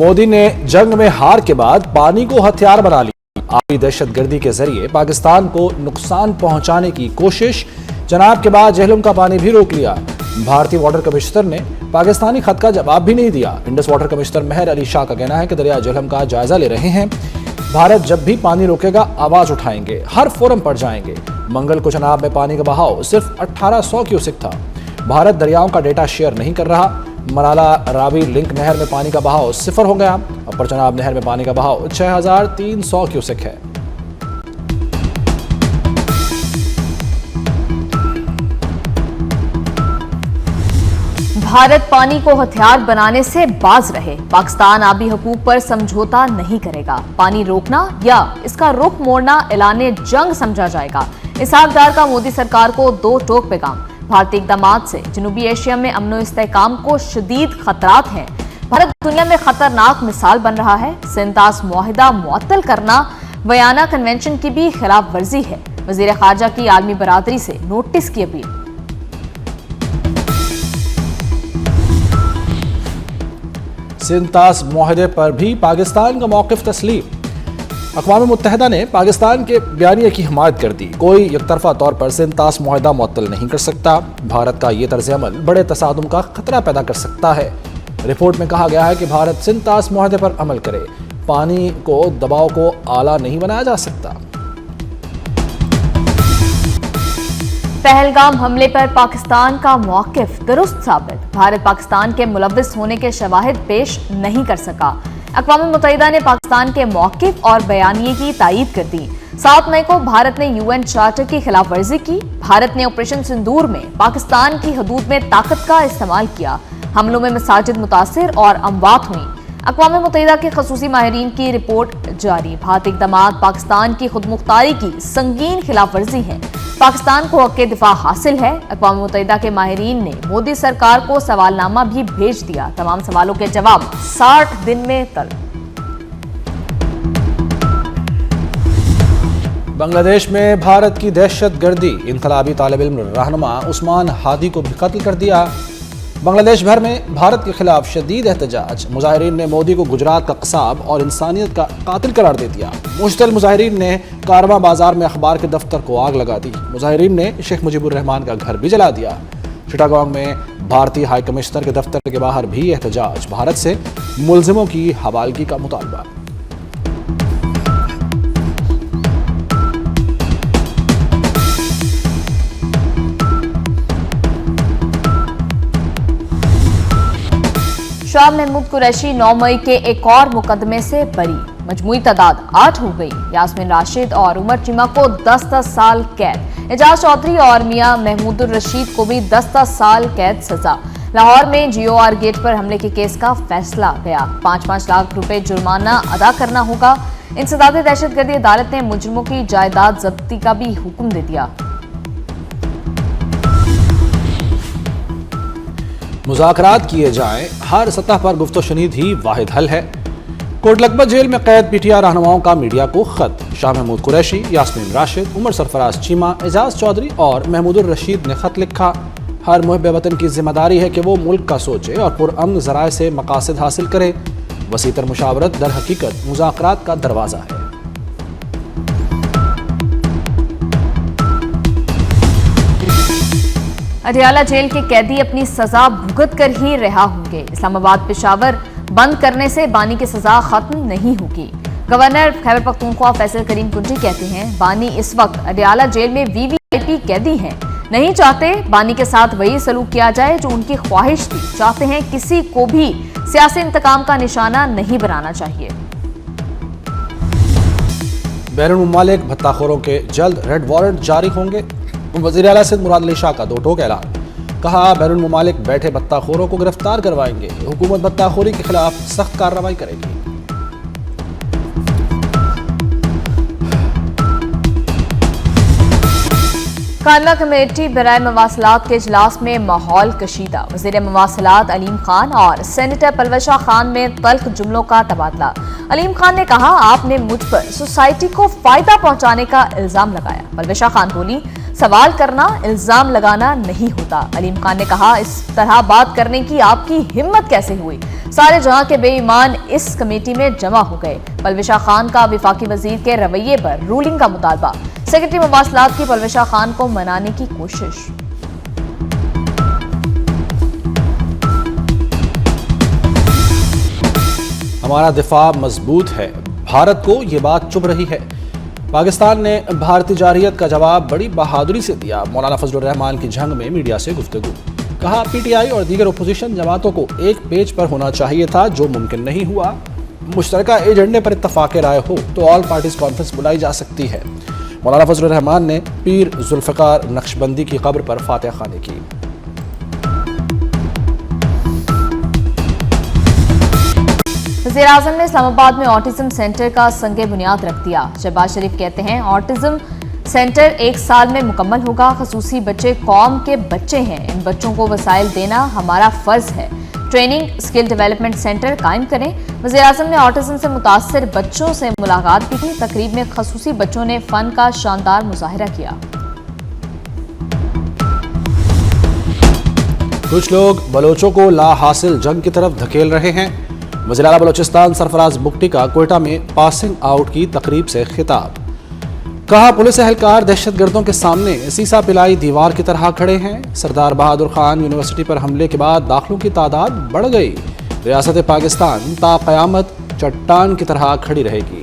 मोदी ने जंग में हार के बाद पानी को हथियार बना लिया। आर्मी दहशतगर्दी के जरिए पाकिस्तान को नुकसान पहुंचाने की कोशिश। जनाब के बाद झेलम का पानी भी रोक लिया। भारतीय वाटर कमिश्नर ने पाकिस्तानी खत का जवाब भी नहीं दिया। इंडस वाटर कमिश्नर मेहर अली शाह का कहना है कि दरिया झेलम का जायजा ले रहे हैं। भारत जब भी पानी रोकेगा आवाज उठाएंगे, हर फोरम पर जाएंगे। मंगल को जनाब में पानी का बहाव सिर्फ 1800 क्यूसेक था। भारत दरियाओं का डेटा शेयर नहीं कर रहा। मलाला रावी लिंक नहर में पानी का बहाव 0 हो गया। अपर चनाब नहर में पानी का बहाव 6300 क्यूसेक है। भारत पानी को हथियार बनाने से बाज रहे। पाकिस्तान आबी हकूक पर समझौता नहीं करेगा। पानी रोकना या इसका रुख मोड़ना ऐलाने जंग समझा जाएगा। इसहाक डार का मोदी सरकार को 2 टोक पैगाम। भारतीय इक़दामात से जनूबी एशिया में अमन और इस्तेहकाम को शदीद खतरात हैं। भारत दुनिया में खतरनाक मिसाल बन रहा है। सिंतास मुआहिदा मुअत्तल करना वियना कन्वेंशन की भी खिलाफ वर्जी है। वज़ीर ख़ारजा की आलमी बरादरी से नोटिस की अपील। सिंतास मुआहदे पर भी पाकिस्तान का मौक़िफ़ तस्लीम। अक़वाम मुत्तहिदा ने पाकिस्तान के बयानिए की हिमायत कर दी। कोई एकतरफा तौर पर सिंतास मुआहदा मुअत्तल नहीं कर सकता। भारत का ये तर्ज अमल बड़े तसादुम का खतरा पैदा कर सकता है। रिपोर्ट में कहा गया है कि भारत सिंतास मुआहदे पर अमल करे। पानी को दबाव को आला नहीं बनाया जा सकता। पहलगाम हमले पर पाकिस्तान का मौक़िफ़ दुरुस्त साबित। भारत पाकिस्तान के मुलव्विस होने के शवाहिद पेश नहीं कर सका। अक़वाम मुत्तहिदा ने पाकिस्तान के मौक़िफ़ और बयानिए की तायीद कर दी। 7 मई को भारत ने UN चार्टर की खिलाफ वर्जी की। भारत ने ऑपरेशन सिंदूर में पाकिस्तान की हदूद में ताकत का इस्तेमाल किया। हमलों में मसाजिद मुतासिर और अमवात हुई। अक़वाम मुत्तहिदा के खसूसी माहिरीन की रिपोर्ट जारी। भारतीय इक़दामात पाकिस्तान की खुदमुख्तारी की संगीन खिलाफ वर्जी है। पाकिस्तान को हक़ दिफा हासिल है। अक़वाम मुत्तहिदा के माहिरीन ने मोदी सरकार को सवालनामा भी भेज दिया। तमाम सवालों के जवाब 60 दिन में तलब। बांग्लादेश में भारत की दहशतगर्दी। इनकलाबी तालिब इल्म रहनुमा उस्मान हादी को भी कत्ल कर दिया। बांग्लादेश भर में भारत के खिलाफ शदीद एहतजाज। मुजाहिरीन ने मोदी को गुजरात का कसाब और इंसानियत का कातिल करार दे दिया। मुश्तल मुजाहिरीन ने कारवा बाजार में अखबार के दफ्तर को आग लगा दी। मुजाहिरीन ने शेख मुजीबुर रहमान का घर भी जला दिया। चिटागोंग में भारतीय हाई कमिश्नर के दफ्तर के बाहर भी एहतजाज। भारत से मुलजिमों की हवालगी का मुतालबा। शाह महमूद कुरैशी 9 मई के एक और मुकदमे से बरी। मजमूई तादाद 8 हो गई। यास्मीन राशिद और उमर चीमा को 10-10 साल कैद। एजाज चौधरी और मियां महमूदुर रशीद को भी 10-10 साल कैद सजा। लाहौर में GOR गेट पर हमले के केस का फैसला गया। 5-5 लाख रुपए जुर्माना अदा करना होगा। इंसदाद दहशतगर्दी अदालत ने मुजरिमों की जायदाद जब्ती का भी हुक्म दे दिया। मुज़ाकरात किए जाएं, हर सतह पर गुफ्तशुनीद ही वाहिद हल है। कोटलकबा जेल में कैद PTI रहनुमाओं का मीडिया को खत। शाह महमूद कुरैशी, यास्मीन राशिद, उमर सरफराज चीमा, एजाज चौधरी और महमूदुर रशीद ने खत लिखा। हर मुहिब वतन की जिम्मेदारी है कि वो मुल्क का सोचे और पुरअमन ज़राए से मकासद हासिल करे। वसीतर मुशावरत दर हकीकत मुज़ाकरात का दरवाज़ा है। अडियाला जेल के कैदी अपनी सजा भुगत कर ही रिहा होंगे। इस्लामाबाद पेशावर बंद करने से बानी की सजा खत्म नहीं होगी। गवर्नर खैबर पख्तूनख्वा फैसल करीम कुंजी कहते हैं बानी इस वक्त अडियाला जेल में VVIP कैदी हैं। नहीं चाहते बानी के साथ वही सलूक किया जाए जो उनकी ख्वाहिश थी। चाहते हैं किसी को भी सियासी इंतकाम का निशाना नहीं बनाना चाहिए। बैरून मुमालिक भत्ताखोरों के जल्द रेड वारंट जारी होंगे। वज़ीर आला सिंध मुराद अली शाह का 2 टोक ऐलान। कहा बैरून मुमालिक बैठे भत्ताखोरों को गिरफ्तार करवाएंगे। हुकूमत भत्ताखोरी के खिलाफ सख्त कार्रवाई करेगी। कायमा कमेटी बराए मवासलात के इजलास में माहौल कशीदा। वज़ीर मवासलात अलीम खान और सेनेटर पलवशा खान में तल्ख जुमलों का तबादला। अलीम खान ने कहा, आपने मुझ पर सोसाइटी को फायदा पहुंचाने का इल्जाम लगाया। पलवशा खान बोली, सवाल करना इल्जाम लगाना नहीं होता। अलीम खान ने कहा, इस तरह बात करने की आपकी हिम्मत कैसे हुई? सारे जहां के बेईमान इस कमेटी में जमा हो गए। पलवशा खान का वफाकी वजीर के रवैये पर रूलिंग का मुतालबा। सेक्रेटरी मवासलात की पलवशा खान को मनाने की कोशिश। हमारा दिफा मजबूत है, भारत को ये बात चुभ रही है। पाकिस्तान ने भारतीय जारहियत का जवाब बड़ी बहादुरी से दिया। मौलाना फजलुर रहमान की जंग में मीडिया से गुफ्तगू। कहा, पीटीआई और दीगर अपोजिशन जमातों को एक पेज पर होना चाहिए था, जो मुमकिन नहीं हुआ। मुश्तरका एजेंडे पर इत्तफाक राय हो तो ऑल पार्टीज कॉन्फ्रेंस बुलाई जा सकती है। मौलाना फजलुर रहमान ने पीर जुल्फ़िकार नक्शबंदी की कब्र पर फातिहा ख़वानी की। वज़ीर आज़म ने इस्लामाबाद में ऑटिज्म सेंटर का संगे बुनियाद रख दिया। शहबाज शरीफ कहते हैं, ऑटिज्म सेंटर 1 साल में मुकम्मल होगा। खसूसी बच्चे कौम के बच्चे हैं, इन बच्चों को वसाइल देना हमारा फर्ज है। ट्रेनिंग स्किल डेवलपमेंट सेंटर कायम करें। वज़ीर आज़म ने ऑटिज्म से मुतासर बच्चों से मुलाकात भी की। तकरीब में खसूसी बच्चों ने फन का शानदार मुजाहिरा किया। कुछ लोग बलोचों को ला हासिल जंग की तरफ धकेल रहे हैं। वज़ीर आला बलोचिस्तान सरफराज बुगटी का कोयटा में पासिंग आउट की तकरीब से खिताब। कहा, पुलिस एहलकार दहशतगर्दों के सामने सीसा पिलाई दीवार की तरह खड़े हैं। सरदार बहादुर खान यूनिवर्सिटी पर हमले के बाद दाखिलों की तादाद बढ़ गई। रियासत पाकिस्तान ता क़यामत चट्टान की तरह खड़ी रहेगी।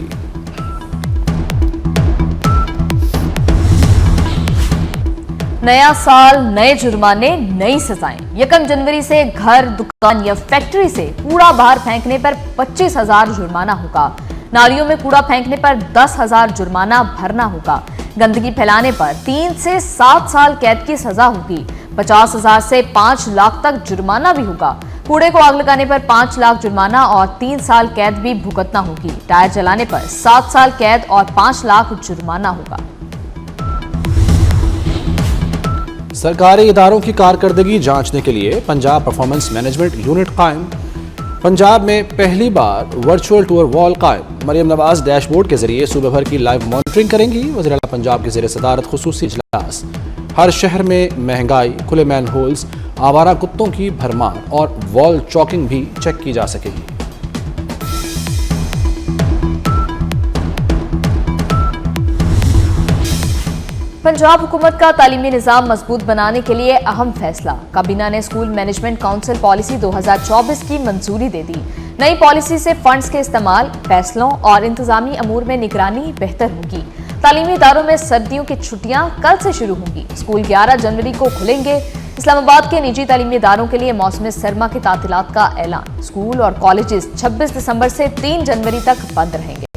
नया साल, नए जुर्माने, नई सजाएं। 1 जनवरी से घर, दुकान या फैक्ट्री से कूड़ा बाहर फेंकने पर 25,000 जुर्माना होगा। नालियों में कूड़ा फेंकने पर 10,000 जुर्माना भरना होगा। गंदगी फैलाने पर 3 से 7 साल कैद की सजा होगी। 50,000 से 5 लाख तक जुर्माना भी होगा। कूड़े को आग लगाने पर 5 लाख जुर्माना और 3 साल कैद भी भुगतना होगी। टायर जलाने पर 7 साल कैद और 5 लाख जुर्माना होगा। सरकारी इदारों की कारकर्दगी जांचने के लिए पंजाब परफॉर्मेंस मैनेजमेंट यूनिट कायम। पंजाब में पहली बार वर्चुअल टूर वॉल कायम। मरियम नवाज डैशबोर्ड के जरिए सूबे भर की लाइव मॉनिटरिंग करेंगी। वज़ीर आला पंजाब के ज़ेर सदारत खुसूसी इजलास। हर शहर में महंगाई, खुले मैन होल्स, आवारा कुत्तों की भरमार और वॉल चॉकिंग भी चेक की जा सकेगी। पंजाब हुकूमत का तालीमी निज़ाम मजबूत बनाने के लिए अहम फैसला। काबीना ने स्कूल मैनेजमेंट काउंसिल पॉलिसी 2024 की मंजूरी दे दी। नई पॉलिसी से फंड्स के इस्तेमाल, फैसलों और इंतजामी अमूर में निगरानी बेहतर होगी। तालीमी इदारों में सर्दियों की छुट्टियां कल से शुरू होंगी। स्कूल 11 जनवरी को खुलेंगे। इस्लामाबाद के निजी तालीमी इदारों के लिए मौसम सरमा की तातीलात का ऐलान। स्कूल और कॉलेजेस 26 दिसंबर से 3 जनवरी तक बंद रहेंगे।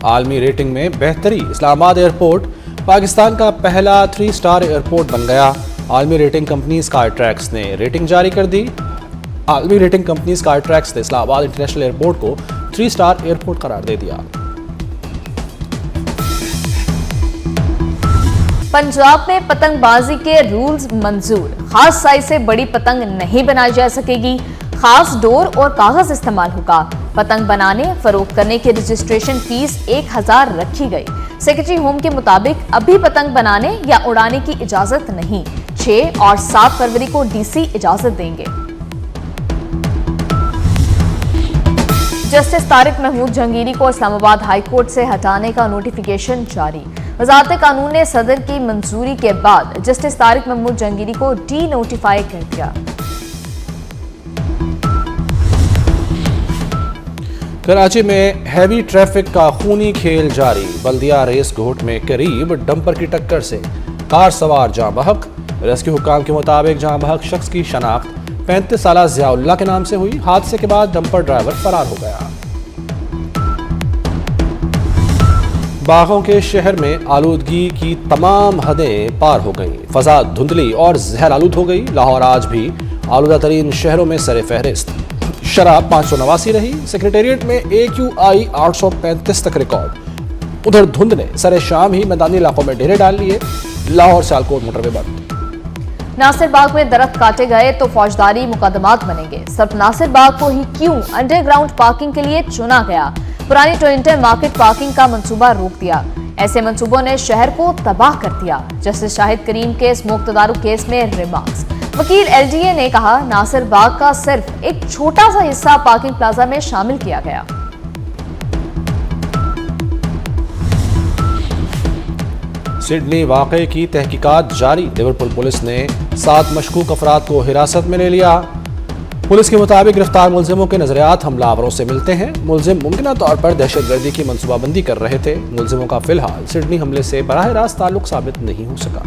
आलमी रेटिंग में बेहतरी। इस्लामाबाद एयरपोर्ट पाकिस्तान का पहला 3 स्टार एयरपोर्ट बन गया। आलमी रेटिंग कंपनी स्काईट्रैक्स ने रेटिंग जारी कर दी। आलमी रेटिंग कंपनी स्काईट्रैक्स ने इस्लामाबाद इंटरनेशनल एयरपोर्ट को 3 स्टार एयरपोर्ट करार दे दिया। पंजाब में पतंगबाजी के रूल्स मंजूर। खास साइज से बड़ी पतंग नहीं बनाई जा सकेगी। खास डोर और कागज इस्तेमाल होगा। पतंग बनाने, फरोख्त करने की रजिस्ट्रेशन फीस 1000 रखी गई। सेक्रेटरी होम के मुताबिक अभी पतंग बनाने या उड़ाने की इजाजत नहीं। 6 और 7 फरवरी को डीसी इजाजत देंगे। जस्टिस तारिक महमूद जहांगीरी को इस्लामाबाद हाई कोर्ट से हटाने का नोटिफिकेशन जारी। वजारत कानून ने सदर की मंजूरी के बाद जस्टिस तारिक महमूद जहांगीरी को डी नोटिफाई कर दिया। कराची में हैवी ट्रैफिक का खूनी खेल जारी। बल्दिया रेस घोट में करीब डंपर की टक्कर से कार सवार जाँ बहक। रेस्क्यू हुक्काम के मुताबिक जाँ बहक शख्स की शनाख्त 35 साला ज़ियाउल्लाह के नाम से हुई। हादसे के बाद डंपर ड्राइवर फरार हो गया। बागों के शहर में आलूदगी की तमाम हदें पार हो गई। फजा धुंधली और जहर आलूद हो गई। लाहौर आज भी आलूदा तरीन शहरों में सरे फहरिस्त। शराब 589 रही। सेक्रेटेरिएट में AQI 835 तक रिकॉर्ड। उधर धुंध ने सरे शाम ही मैदानी इलाकों में डेरे डाल लिए। लाहौर सियालकोट मोटरवे बंद। नासिर बाग में दरख्त काटे गए तो फौजदारी मुकदमात बनेंगे। सिर्फ नासिर बाग को ही क्यों अंडरग्राउंड पार्किंग के लिए चुना गया? पुरानी टोइंटन मार्केट पार्किंग का मंसूबा रोक दिया। ऐसे मंसूबों ने शहर को तबाह कर दिया। जस्टिस शाहिद करीम के स्मोक तदारुक केस में रिमार्क्स। वकील LDA ने कहा, नासिर बाग का सिर्फ एक छोटा सा हिस्सा पार्किंग प्लाजा में शामिल किया गया। सिडनी वाकये की तहकीकात जारी। लिवरपूल पुलिस ने 7 मशकूक अफराद को हिरासत में ले लिया। पुलिस के मुताबिक गिरफ्तार मुलजिमों के नजरियात हमलावरों से मिलते हैं। मुलजिम मुमकिन तौर पर दहशतगर्दी की मंसूबाबंदी कर रहे थे। मुलजिमों का फिलहाल सिडनी हमले से बराह रास्त ताल्लुक साबित नहीं हो सका।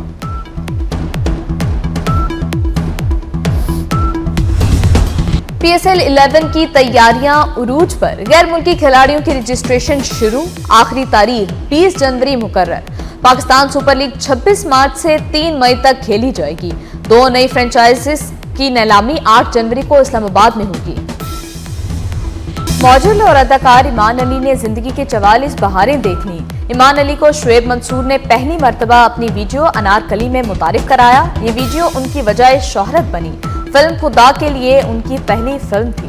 PSL 11 की तैयारियां उरूज पर। गैर मुल्की खिलाड़ियों की रजिस्ट्रेशन शुरू। आखिरी तारीख 20 जनवरी मुकर्रर। पाकिस्तान सुपर लीग 26 मार्च से 3 मई तक खेली जाएगी। 2 नई फ्रेंचाइजीज की नीलामी 8 जनवरी को इस्लामाबाद में होगी। मॉडल और अदाकार ईमान अली ने जिंदगी के 44 बहारें देख ली। ईमान अली को शुएब मंसूर ने पहली मर्तबा अपनी वीडियो अनारकली में मुतारिफ कराया। ये वीडियो उनकी वजह शोहरत बनी। फिल्म खुदा के लिए उनकी पहली फिल्म थी।